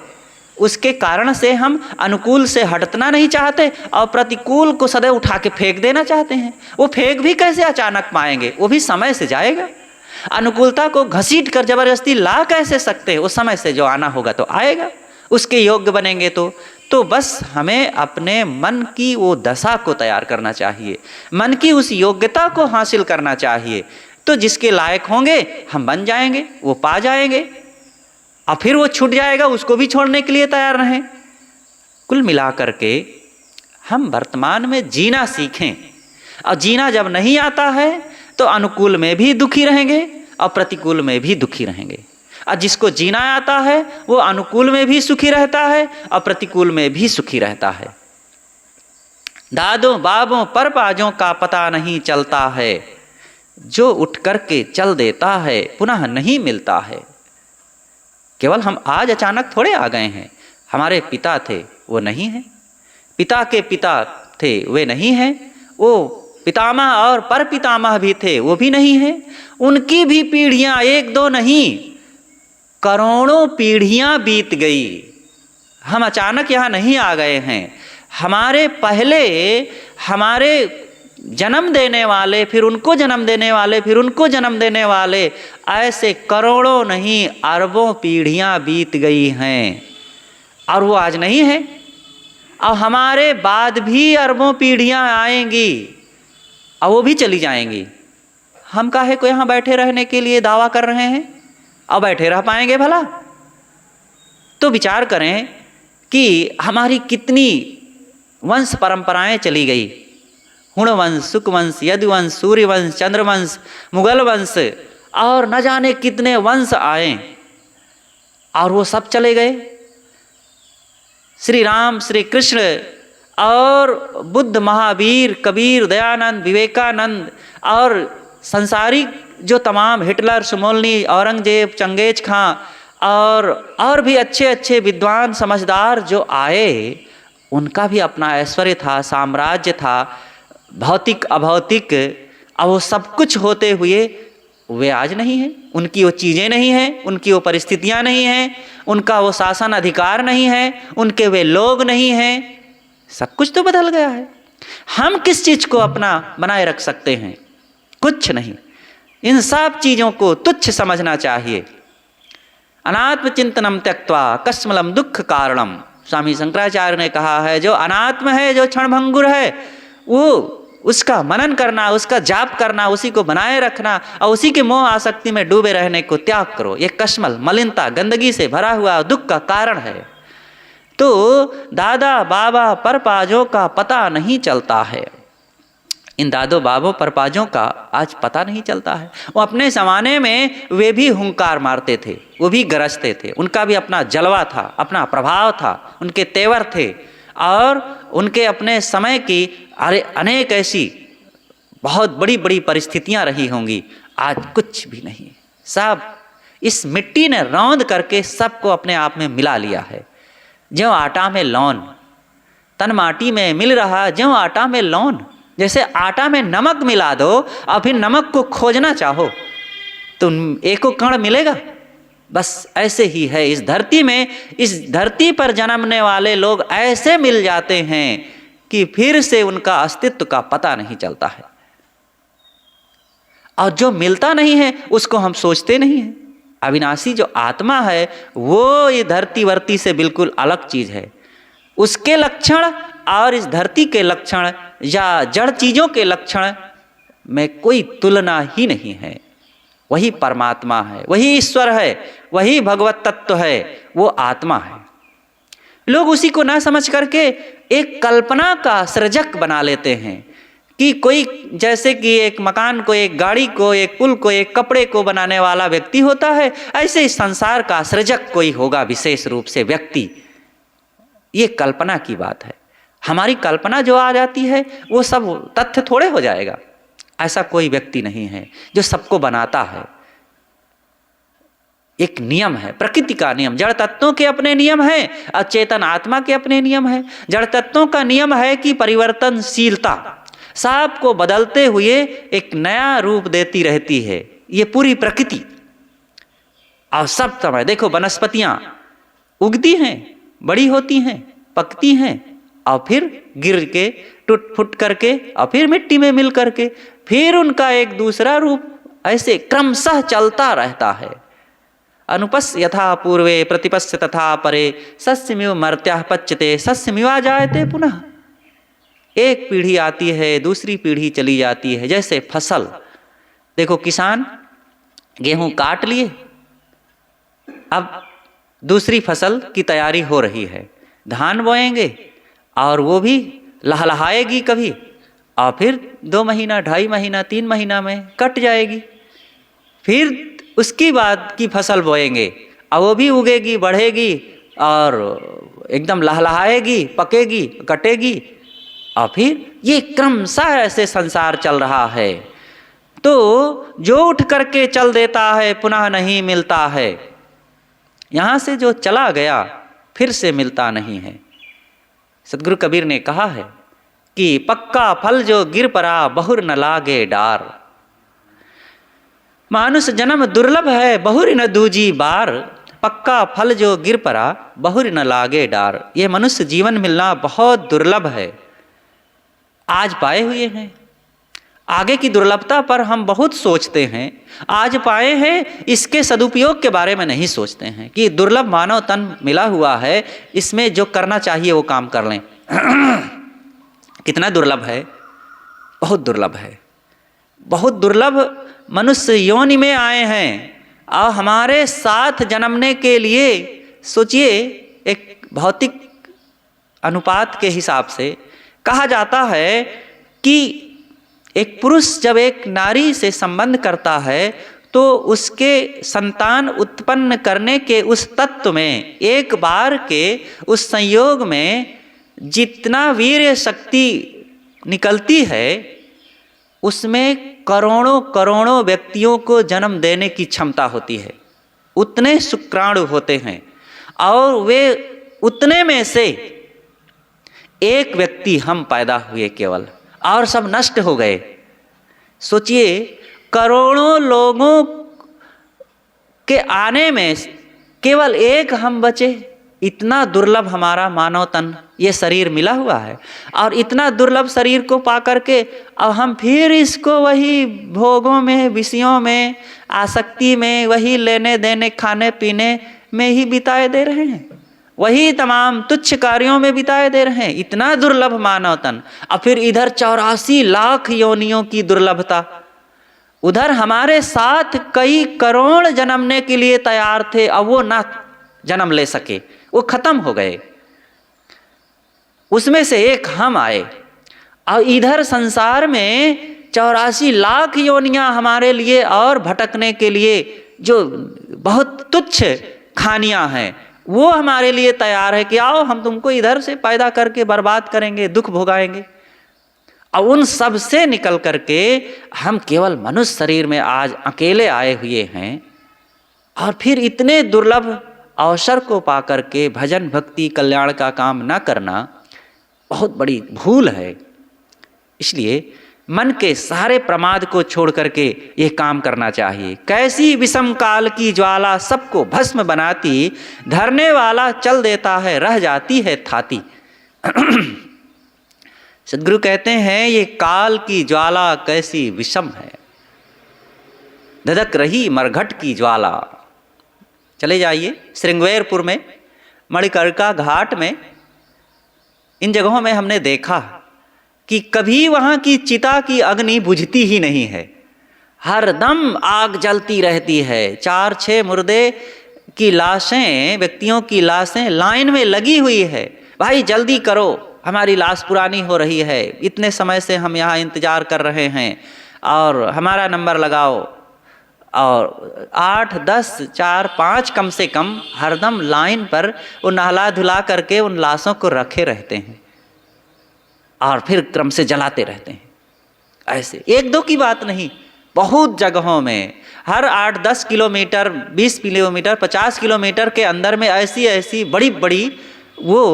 उसके कारण से हम अनुकूल से हटना नहीं चाहते और प्रतिकूल को सदैव उठा के फेंक देना चाहते हैं। वो फेंक भी कैसे अचानक पाएंगे? वो भी समय से जाएगा। अनुकूलता को घसीट कर जबरदस्ती ला कैसे सकते हैं? वो समय से जो आना होगा तो आएगा, उसके योग्य बनेंगे तो बस हमें अपने मन की वो दशा को तैयार करना चाहिए, मन की उस योग्यता को हासिल करना चाहिए। तो जिसके लायक होंगे हम बन जाएंगे, वो पा जाएंगे, और फिर वो छूट जाएगा, उसको भी छोड़ने के लिए तैयार रहें। कुल मिलाकर के हम वर्तमान में जीना सीखें। और जीना जब नहीं आता है तो अनुकूल में भी दुखी रहेंगे और प्रतिकूल में भी दुखी रहेंगे। और जिसको जीना आता है वो अनुकूल में भी सुखी रहता है और प्रतिकूल में भी सुखी रहता है। दादों बाबों पर पाजों का पता नहीं चलता है, जो उठ करके चल देता है पुनः नहीं मिलता है। केवल हम आज अचानक थोड़े आ गए हैं। हमारे पिता थे वो नहीं हैं, पिता के पिता थे वे नहीं हैं, वो पितामह और पर पितामह भी थे वो भी नहीं हैं। उनकी भी पीढ़ियां एक दो नहीं, करोड़ों पीढ़ियां बीत गई। हम अचानक यहाँ नहीं आ गए हैं। हमारे पहले हमारे जन्म देने वाले, फिर उनको जन्म देने वाले, फिर उनको जन्म देने वाले, ऐसे करोड़ों नहीं अरबों पीढ़ियां बीत गई हैं और वो आज नहीं है। और हमारे बाद भी अरबों पीढ़ियां आएंगी और वो भी चली जाएंगी। हम काहे को यहाँ बैठे रहने के लिए दावा कर रहे हैं? और बैठे रह पाएंगे भला? तो विचार करें कि हमारी कितनी वंश परंपराएं चली गई। हुणवंश, सुकवंश, यदुवंश, सूर्यवंश, चंद्रवंश, मुगल वंश और न जाने कितने वंश आए और वो सब चले गए। श्री राम, श्री कृष्ण और बुद्ध, महावीर, कबीर, दयानंद, विवेकानंद और संसारिक जो तमाम हिटलर, सुमोलनी, औरंगजेब, चंगेज खां और भी अच्छे अच्छे विद्वान समझदार जो आए, उनका भी अपना ऐश्वर्य था, साम्राज्य था, भौतिक अभौतिक, और वो सब कुछ होते हुए वे आज नहीं हैं। उनकी वो चीज़ें नहीं हैं, उनकी वो परिस्थितियां नहीं हैं, उनका वो शासन अधिकार नहीं है, उनके वे लोग नहीं हैं। सब कुछ तो बदल गया है। हम किस चीज़ को अपना बनाए रख सकते हैं? कुछ नहीं। इन सब चीज़ों को तुच्छ समझना चाहिए। अनात्म चिंतनम त्यक्त्वा कस्मलम दुख कारणम, स्वामी शंकराचार्य ने कहा है, जो अनात्म है, जो क्षणभंगुर है, वो उसका मनन करना, उसका जाप करना, उसी को बनाए रखना और उसी के मोह आसक्ति में डूबे रहने को त्याग करो। ये कश्मल, मलिनता, गंदगी से भरा हुआ दुख का कारण है। तो दादा बाबा परपाजों का पता नहीं चलता है। इन दादो बाबों परपाजों का आज पता नहीं चलता है। वो अपने ज़माने में वे भी हुंकार मारते थे, वो भी गरजते थे, उनका भी अपना जलवा था, अपना प्रभाव था, उनके तेवर थे और उनके अपने समय की अनेक ऐसी बहुत बड़ी बड़ी परिस्थितियां रही होंगी। आज कुछ भी नहीं, सब इस मिट्टी ने रौंद करके सबको अपने आप में मिला लिया है। ज्यों आटा में लौन, तन माटी में मिल रहा ज्यों आटा में लौन। जैसे आटा में नमक मिला दो और फिर नमक को खोजना चाहो तो एको कण मिलेगा। बस ऐसे ही है इस धरती में, इस धरती पर जन्मने वाले लोग ऐसे मिल जाते हैं कि फिर से उनका अस्तित्व का पता नहीं चलता है। और जो मिलता नहीं है उसको हम सोचते नहीं हैं। अविनाशी जो आत्मा है वो ये धरती वर्ती से बिल्कुल अलग चीज है। उसके लक्षण और इस धरती के लक्षण या जड़ चीजों के लक्षण में कोई तुलना ही नहीं है। वही परमात्मा है, वही ईश्वर है, वही भगवत तत्व है, वो आत्मा है। लोग उसी को ना समझ करके एक कल्पना का सृजक बना लेते हैं कि कोई, जैसे कि एक मकान को, एक गाड़ी को, एक पुल को, एक कपड़े को बनाने वाला व्यक्ति होता है, ऐसे ही संसार का सृजक कोई होगा विशेष रूप से व्यक्ति। ये कल्पना की बात है। हमारी कल्पना जो आ जाती है वो सब तथ्य थोड़े हो जाएगा। ऐसा कोई व्यक्ति नहीं है जो सबको बनाता है। एक नियम है, प्रकृति का नियम। जड़ तत्वों के अपने नियम है, अचेतन आत्मा के अपने नियम है। जड़ तत्वों का नियम है कि परिवर्तनशीलता सबको बदलते हुए एक नया रूप देती रहती है, ये पूरी प्रकृति। और सब समय देखो, वनस्पतियां उगती हैं, बड़ी होती हैं, पकती हैं और फिर गिर के टूट फुट करके और फिर मिट्टी में मिल करके फिर उनका एक दूसरा रूप ऐसे क्रमशः चलता रहता है। अनुपस्य यथा पूर्वे प्रतिपस्य तथा परे सस्यमिव मर्त्याः पच्यते सस्यमिवा जायते पुनः। एक पीढ़ी आती है, दूसरी पीढ़ी चली जाती है। जैसे फसल, देखो किसान गेहूं काट लिए, अब दूसरी फसल की तैयारी हो रही है। धान बोएंगे और वो भी लहलहाएगी कभी, और फिर 2 महीना, 2.5 महीना, 3 महीना में कट जाएगी। फिर उसकी बाद की फसल बोएंगे और वो भी उगेगी, बढ़ेगी और एकदम लहलहाएगी, पकेगी, कटेगी, और फिर ये क्रमशः ऐसे संसार चल रहा है। तो जो उठ करके चल देता है पुनः नहीं मिलता है। यहाँ से जो चला गया फिर से मिलता नहीं है। सदगुरु कबीर ने कहा है कि पक्का फल जो गिर पड़ा बहुर न लागे डार। मानुष जन्म दुर्लभ है बहुर न दूजी बार। पक्का फल जो गिर पड़ा बहुर न लागे डार। ये मनुष्य जीवन मिलना बहुत दुर्लभ है। आज पाए हुए हैं, आगे की दुर्लभता पर हम बहुत सोचते हैं। आज पाए हैं, इसके सदुपयोग के बारे में नहीं सोचते हैं कि दुर्लभ मानव तन मिला हुआ है, इसमें जो करना चाहिए वो काम कर लें। कितना दुर्लभ है, बहुत दुर्लभ है। बहुत दुर्लभ मनुष्य योनि में आए हैं और हमारे साथ जन्मने के लिए सोचिए, एक भौतिक अनुपात के हिसाब से कहा जाता है कि एक पुरुष जब एक नारी से संबंध करता है तो उसके संतान उत्पन्न करने के उस तत्व में, एक बार के उस संयोग में जितना वीर्य शक्ति निकलती है उसमें करोड़ों करोड़ों व्यक्तियों को जन्म देने की क्षमता होती है। उतने शुक्राणु होते हैं और वे उतने में से एक व्यक्ति हम पैदा हुए केवल, और सब नष्ट हो गए। सोचिए, करोड़ों लोगों के आने में केवल एक हम बचे। इतना दुर्लभ हमारा मानव तन, ये शरीर मिला हुआ है, और इतना दुर्लभ शरीर को पा करके अब हम फिर इसको वही भोगों में, विषयों में, आसक्ति में, वही लेने देने, खाने पीने में ही बिताए दे रहे हैं। वही तमाम तुच्छ कार्यों में बिताए दे रहे हैं। इतना दुर्लभ मानव तन, और फिर इधर 84 लाख योनियों की दुर्लभता। उधर हमारे साथ कई करोड़ जन्मने के लिए तैयार थे, अब वो ना जन्म ले सके, वो खत्म हो गए। उसमें से एक हम आए, और इधर संसार में 84 लाख योनियां हमारे लिए और भटकने के लिए जो बहुत तुच्छ खानियां हैं वो हमारे लिए तैयार है कि आओ हम तुमको इधर से पैदा करके बर्बाद करेंगे, दुख भोगाएंगे। और उन सब से निकल करके हम केवल मनुष्य शरीर में आज अकेले आए हुए हैं, और फिर इतने दुर्लभ अवसर को पा करके भजन भक्ति कल्याण का काम न करना बहुत बड़ी भूल है। इसलिए मन के सारे प्रमाद को छोड़ करके ये काम करना चाहिए। कैसी विषम काल की ज्वाला सबको भस्म बनाती, धरने वाला चल देता है रह जाती है थाती। सद्गुरु कहते हैं ये काल की ज्वाला कैसी विषम है, धधक रही मरघट की ज्वाला। चले जाइए श्रृंगवेरपुर में, मणिकर्णिका घाट में, इन जगहों में हमने देखा कि कभी वहाँ की चिता की अग्नि बुझती ही नहीं है, हरदम आग जलती रहती है। 4-6 मुर्दे की लाशें, व्यक्तियों की लाशें लाइन में लगी हुई है, भाई जल्दी करो हमारी लाश पुरानी हो रही है, इतने समय से हम यहाँ इंतज़ार कर रहे हैं और हमारा नंबर लगाओ। और 8, 10, 4, 5 कम से कम हरदम लाइन पर वो नहला धुला करके उन लाशों को रखे रहते हैं और फिर क्रम से जलाते रहते हैं। ऐसे 1-2 की बात नहीं, बहुत जगहों में हर 8-10 किलोमीटर, 20 किलोमीटर, 50 किलोमीटर के अंदर में ऐसी ऐसी बड़ी बड़ी वो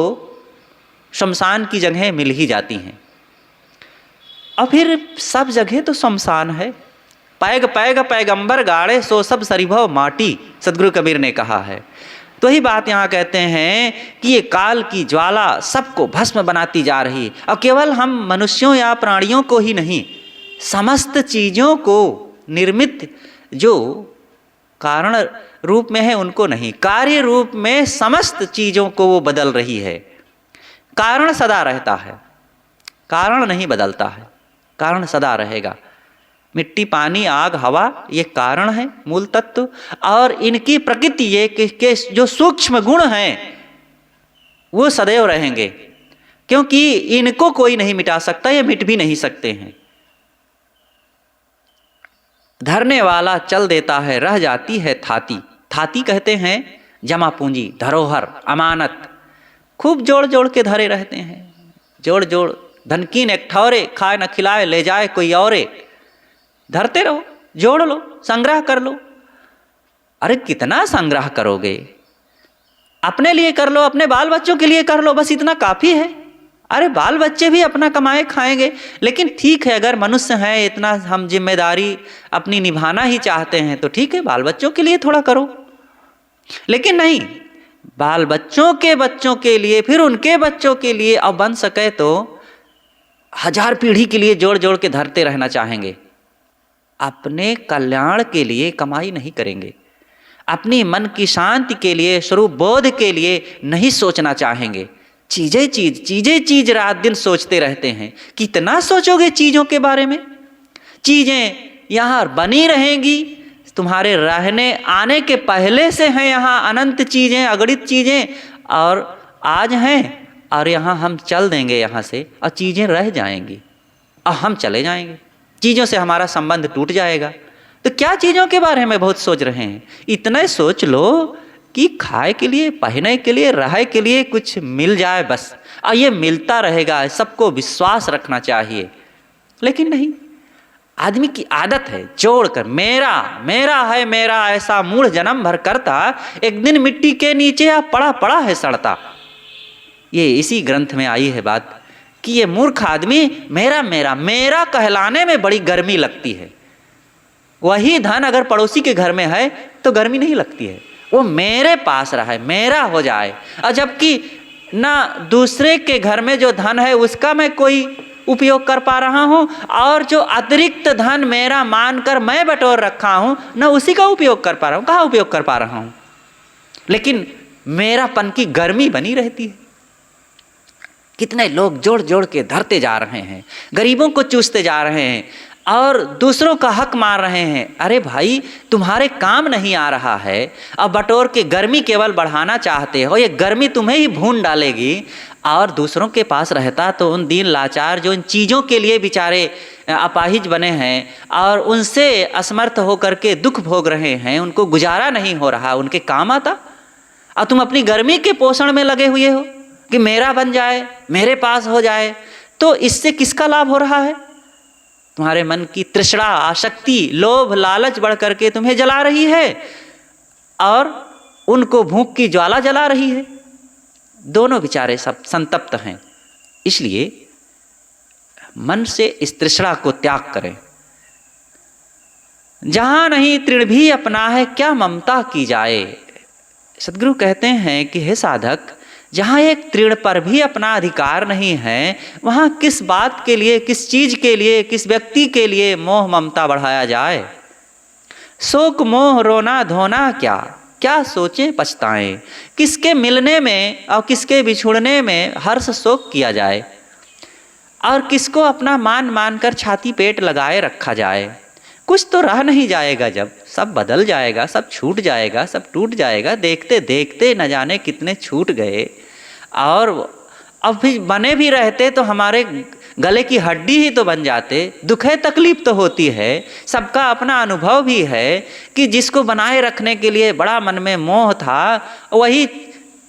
शमशान की जगहें मिल ही जाती हैं। और फिर सब जगह तो शमशान है। पैग पैग पैगंबर गाड़े सो सब सरिभव माटी, सदगुरु कबीर ने कहा है। तो ही बात यहाँ कहते हैं कि ये काल की ज्वाला सबको भस्म बनाती जा रही। और केवल हम मनुष्यों या प्राणियों को ही नहीं, समस्त चीज़ों को निर्मित जो कारण रूप में है उनको नहीं, कार्य रूप में समस्त चीज़ों को वो बदल रही है। कारण सदा रहता है, कारण नहीं बदलता है, कारण सदा रहेगा। मिट्टी, पानी, आग, हवा ये कारण है, मूल तत्व, और इनकी प्रकृति ये के जो सूक्ष्म गुण हैं वो सदैव रहेंगे, क्योंकि इनको कोई नहीं मिटा सकता, ये मिट भी नहीं सकते हैं। धरने वाला चल देता है रह जाती है थाती। थाती कहते हैं जमा पूंजी, धरोहर, अमानत। खूब जोड़ जोड़ के धरे रहते हैं, जोड़ जोड़, धनकीन एक ठौरे, खाए न खिलाए ले जाए कोई औरे। धरते रहो, जोड़ लो, संग्रह कर लो। अरे कितना संग्रह करोगे? अपने लिए कर लो, अपने बाल बच्चों के लिए कर लो, बस इतना काफ़ी है। अरे बाल बच्चे भी अपना कमाए खाएंगे, लेकिन ठीक है अगर मनुष्य हैं, इतना हम जिम्मेदारी अपनी निभाना ही चाहते हैं तो ठीक है, बाल बच्चों के लिए थोड़ा करो। लेकिन नहीं, बाल बच्चों के लिए, फिर उनके बच्चों के लिए, और बन सके तो 1000 पीढ़ी के लिए जोड़ जोड़ के धरते रहना चाहेंगे। अपने कल्याण के लिए कमाई नहीं करेंगे, अपनी मन की शांति के लिए, स्वरूप बोध के लिए नहीं सोचना चाहेंगे। चीज़ें चीज़ रात दिन सोचते रहते हैं। कितना सोचोगे चीज़ों के बारे में? चीज़ें यहाँ बनी रहेंगी, तुम्हारे रहने आने के पहले से हैं यहाँ अनंत चीज़ें, अगणित चीज़ें, और आज हैं और यहाँ हम चल देंगे यहाँ से, और चीज़ें रह जाएंगी और हम चले जाएंगे, चीज़ों से हमारा संबंध टूट जाएगा। तो क्या चीज़ों के बारे में बहुत सोच रहे हैं? इतना सोच लो कि खाए के लिए, पहने के लिए, रहे के लिए कुछ मिल जाए बस, और ये मिलता रहेगा, सबको विश्वास रखना चाहिए। लेकिन नहीं, आदमी की आदत है जोड़कर मेरा मेरा है मेरा, ऐसा मूढ़ जन्म भर करता, एक दिन मिट्टी के नीचे आ पड़ा पड़ा है सड़ता। ये इसी ग्रंथ में आई है बात कि ये मूर्ख आदमी मेरा मेरा मेरा कहलाने में बड़ी गर्मी लगती है। वही धन अगर पड़ोसी के घर में है तो गर्मी नहीं लगती है, वो मेरे पास रहे, मेरा हो जाए। और जबकि ना दूसरे के घर में जो धन है उसका मैं कोई उपयोग कर पा रहा हूँ, और जो अतिरिक्त धन मेरा मानकर मैं बटोर रखा हूँ ना उसी का उपयोग कर पा रहा हूँ। कहाँ उपयोग कर पा रहा हूँ? लेकिन मेरापन की गर्मी बनी रहती है। कितने लोग जोड़ जोड़ के धरते जा रहे हैं, गरीबों को चूसते जा रहे हैं और दूसरों का हक मार रहे हैं। अरे भाई, तुम्हारे काम नहीं आ रहा है, अब बटोर के गर्मी केवल बढ़ाना चाहते हो, ये गर्मी तुम्हें ही भून डालेगी। और दूसरों के पास रहता तो उन दीन लाचार जो इन चीज़ों के लिए बेचारे अपाहिज बने हैं और उनसे असमर्थ होकर के दुख भोग रहे हैं, उनको गुजारा नहीं हो रहा, उनके काम आता। और तुम अपनी गर्मी के पोषण में लगे हुए हो कि मेरा बन जाए, मेरे पास हो जाए। तो इससे किसका लाभ हो रहा है? तुम्हारे मन की तृष्णा, आसक्ति, लोभ, लालच बढ़ करके तुम्हें जला रही है और उनको भूख की ज्वाला जला रही है। दोनों बेचारे सब संतप्त हैं। इसलिए मन से इस तृष्णा को त्याग करें। जहाँ नहीं तृण भी अपना है, क्या ममता की जाए। सद्गुरु कहते हैं कि हे साधक, जहाँ एक तृण पर भी अपना अधिकार नहीं है, वहाँ किस बात के लिए, किस चीज के लिए, किस व्यक्ति के लिए मोह ममता बढ़ाया जाए। शोक मोह रोना धोना क्या, क्या सोचें पछताएं। किसके मिलने में और किसके बिछुड़ने में हर्ष शोक किया जाए, और किसको अपना मान मान कर छाती पेट लगाए रखा जाए। कुछ तो रह नहीं जाएगा, जब सब बदल जाएगा, सब छूट जाएगा, सब टूट जाएगा। देखते देखते न जाने कितने छूट गए, और अब भी बने भी रहते तो हमारे गले की हड्डी ही तो बन जाते। दुख है, तकलीफ तो होती है, सबका अपना अनुभव भी है कि जिसको बनाए रखने के लिए बड़ा मन में मोह था, वही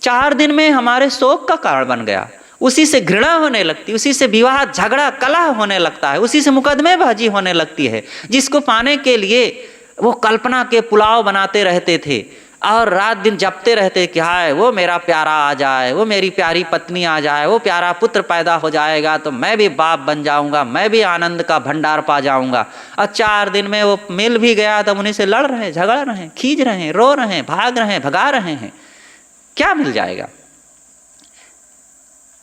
4 दिन में हमारे शोक का कारण बन गया। उसी से घृणा होने लगती, उसी से विवाद झगड़ा कलह होने लगता है, उसी से मुकदमेबाजी होने लगती है। जिसको पाने के लिए वो कल्पना के पुलाव बनाते रहते थे और रात दिन जपते रहते कि हाय वो मेरा प्यारा आ जाए, वो मेरी प्यारी पत्नी आ जाए, वो प्यारा पुत्र पैदा हो जाएगा तो मैं भी बाप बन जाऊंगा, मैं भी आनंद का भंडार पा जाऊंगा। और 4 दिन में वो मिल भी गया तब उन्हीं से लड़ रहे, झगड़ रहे, खींच रहे, रो रहे, भाग रहे, भगा रहे हैं। क्या मिल जाएगा?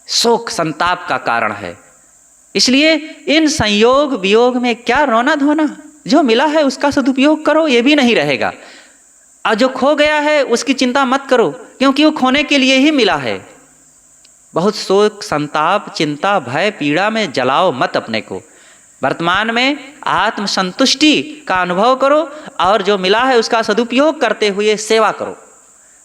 शोक संताप का कारण है। इसलिए इन संयोग वियोग में क्या रोना धोना। जो मिला है उसका सदुपयोग करो, ये भी नहीं रहेगा। और जो खो गया है उसकी चिंता मत करो, क्योंकि वो खोने के लिए ही मिला है। बहुत शोक संताप चिंता भय पीड़ा में जलाओ मत अपने को। वर्तमान में आत्म संतुष्टि का अनुभव करो, और जो मिला है उसका सदुपयोग करते हुए सेवा करो।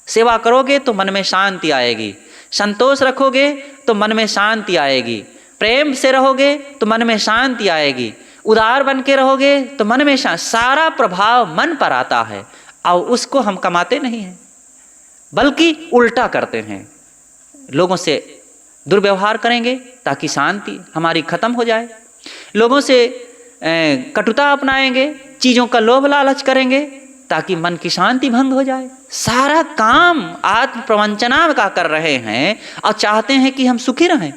सेवा करोगे तो मन में शांति आएगी, संतोष रखोगे तो मन में शांति आएगी, प्रेम से रहोगे तो मन में शांति आएगी, उदार बन के रहोगे तो मन में सारा प्रभाव मन पर आता है। और उसको हम कमाते नहीं हैं, बल्कि उल्टा करते हैं। लोगों से दुर्व्यवहार करेंगे ताकि शांति हमारी खत्म हो जाए, लोगों से कटुता अपनाएंगे, चीज़ों का लोभ लालच करेंगे ताकि मन की शांति भंग हो जाए। सारा काम आत्म प्रवंचना का कर रहे हैं और चाहते हैं कि हम सुखी रहें।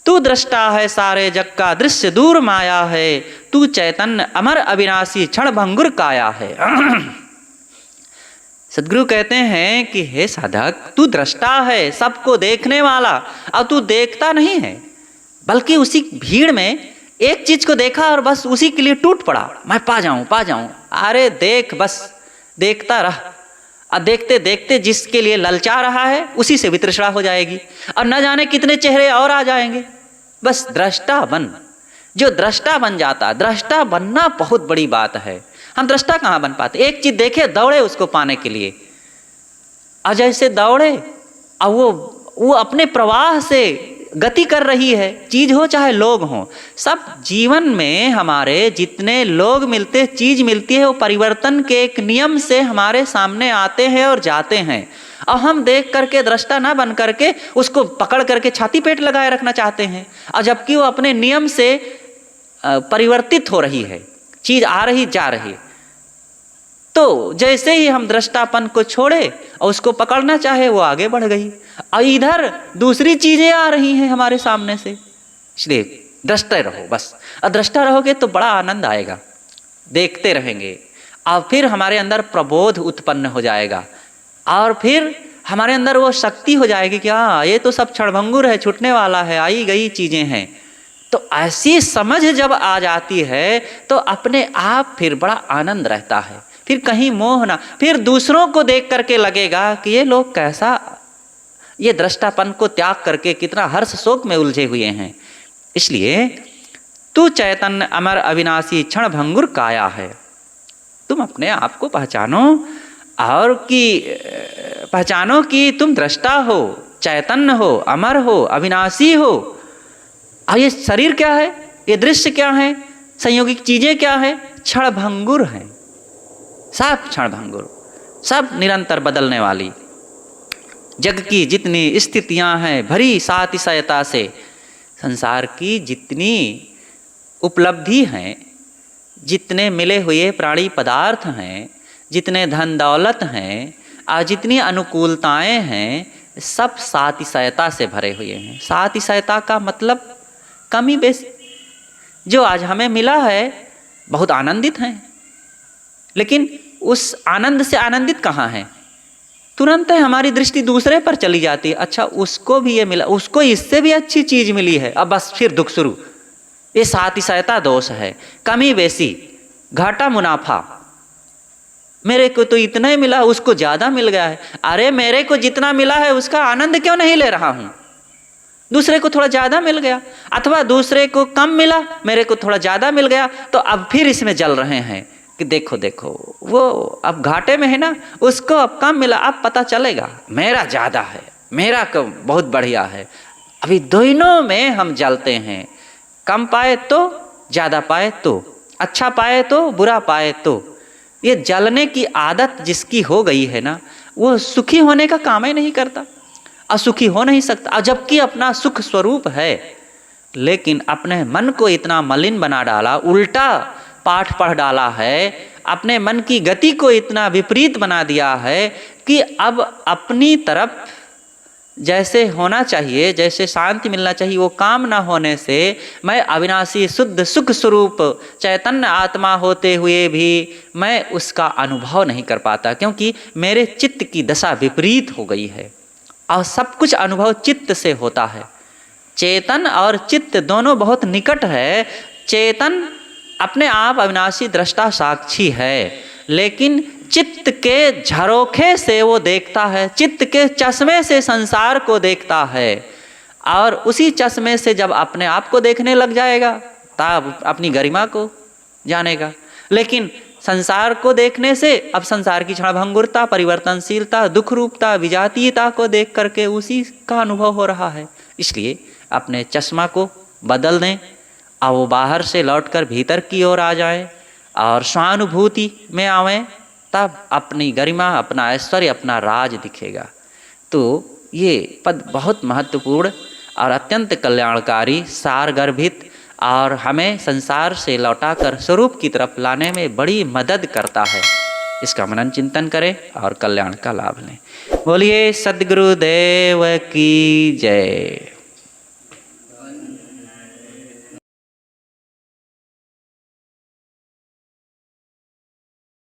तू दृष्टा है सारे जग का, दृश्य दूर माया है, तू चैतन्य अमर अविनाशी क्षण भंगुर काया है। सद्गुरु कहते हैं कि हे साधक, तू दृष्टा है, सबको देखने वाला, और तू देखता नहीं है, बल्कि उसी भीड़ में एक चीज को देखा और बस उसी के लिए टूट पड़ा, मैं पा जाऊं। अरे देख, बस देखता रह। और देखते देखते जिसके लिए ललचा रहा है उसी से वितृष्णा हो जाएगी, और न जाने कितने चेहरे और आ जाएंगे। बस दृष्टा बन। जो दृष्टा बन जाता, दृष्टा बनना बहुत बड़ी बात है। हम दृष्टा कहाँ बन पाते? एक चीज देखे दौड़े उसको पाने के लिए, और जैसे दौड़े और वो अपने प्रवाह से गति कर रही है, चीज हो चाहे लोग हो। सब जीवन में हमारे जितने लोग मिलते, चीज मिलती है, वो परिवर्तन के एक नियम से हमारे सामने आते हैं और जाते हैं, और हम देख करके दृष्टा ना बन करके उसको पकड़ करके छाती पेट लगाए रखना चाहते हैं, और जबकि वो अपने नियम से परिवर्तित हो रही है, चीज आ रही जा रही। तो जैसे ही हम दृष्टापन को छोड़े और उसको पकड़ना चाहे, वो आगे बढ़ गई, और इधर दूसरी चीजें आ रही हैं हमारे सामने से। इसलिए दृष्टा रहो बस। और दृष्टा रहोगे तो बड़ा आनंद आएगा, देखते रहेंगे, और फिर हमारे अंदर प्रबोध उत्पन्न हो जाएगा, और फिर हमारे अंदर वो शक्ति हो जाएगी कि हाँ, ये तो सब क्षणभंगुर है, छूटने वाला है, आई गई चीजें हैं। तो ऐसी समझ जब आ जाती है तो अपने आप फिर बड़ा आनंद रहता है। फिर कहीं मोह ना, फिर दूसरों को देख करके लगेगा कि ये लोग कैसा, ये दृष्टापन को त्याग करके कितना हर्ष शोक में उलझे हुए हैं। इसलिए तू चैतन्य अमर अविनाशी क्षण भंगुर काया है। तुम अपने आप को पहचानो, और पहचानो कि तुम दृष्टा हो, चैतन्य हो, अमर हो, अविनाशी हो। और ये शरीर क्या है, ये दृश्य क्या है, संयोगिक चीजें क्या है, क्षण भंगुर है। सब क्षण भंगुर, सब निरंतर बदलने वाली। जग की जितनी स्थितियां हैं भरी सातिशयता से, संसार की जितनी उपलब्धि हैं, जितने मिले हुए प्राणी पदार्थ हैं, जितने धन दौलत हैं, और जितनी अनुकूलताएं हैं, सब सातिशयता से भरे हुए हैं। सातिशयता का मतलब कमी बेसी। जो आज हमें मिला है बहुत आनंदित हैं, लेकिन उस आनंद से आनंदित कहाँ हैं? तुरंत है हमारी दृष्टि दूसरे पर चली जाती है। अच्छा उसको भी ये मिला, उसको इससे भी अच्छी चीज मिली है, अब बस फिर दुख शुरू। ये सातिशयता दोष है, कमी बेसी, घाटा मुनाफा। मेरे को तो इतना ही मिला, उसको ज्यादा मिल गया है। अरे मेरे को जितना मिला है उसका आनंद क्यों नहीं ले रहा हूं? दूसरे को थोड़ा ज्यादा मिल गया, अथवा दूसरे को कम मिला, मेरे को थोड़ा ज्यादा मिल गया, तो अब फिर इसमें जल रहे हैं कि देखो देखो वो अब घाटे में है ना, उसको अब कम मिला, अब पता चलेगा मेरा ज्यादा है, मेरा कम बहुत बढ़िया है। अभी दोनों में हम जलते हैं, कम पाए तो, ज्यादा पाए तो, अच्छा पाए तो, बुरा पाए तो। ये जलने की आदत जिसकी हो गई है ना, वो सुखी होने का काम ही नहीं करता, असुखी हो नहीं सकता। जबकि अपना सुख स्वरूप है, लेकिन अपने मन को इतना मलिन बना डाला, उल्टा पाठ पढ़ डाला है, अपने मन की गति को इतना विपरीत बना दिया है कि अब अपनी तरफ जैसे होना चाहिए, जैसे शांति मिलना चाहिए, वो काम ना होने से मैं अविनाशी शुद्ध सुख स्वरूप चैतन्य आत्मा होते हुए भी मैं उसका अनुभव नहीं कर पाता, क्योंकि मेरे चित्त की दशा विपरीत हो गई है। और सब कुछ अनुभव चित्त से होता है। चेतन और चित्त दोनों बहुत निकट है। चेतन अपने आप अविनाशी दृष्टा साक्षी है, लेकिन चित्त के झरोखे से वो देखता है, चित्त के चश्मे से संसार को देखता है। और उसी चश्मे से जब अपने आप को देखने लग जाएगा तब अपनी गरिमा को जानेगा। लेकिन संसार को देखने से अब संसार की क्षणभंगुरता, परिवर्तनशीलता, दुख रूपता, विजातीयता को देख करके उसी का अनुभव हो रहा है। इसलिए अपने चश्मा को बदल दें और वो बाहर से लौटकर भीतर की ओर आ जाए और स्वानुभूति में आवें, तब अपनी गरिमा, अपना ऐश्वर्य, अपना राज दिखेगा। तो ये पद बहुत महत्वपूर्ण और अत्यंत कल्याणकारी, सारगर्भित और हमें संसार से लौटाकर स्वरूप की तरफ लाने में बड़ी मदद करता है। इसका मनन चिंतन करें और कल्याण का लाभ लें। बोलिए सद्गुरुदेव की जय।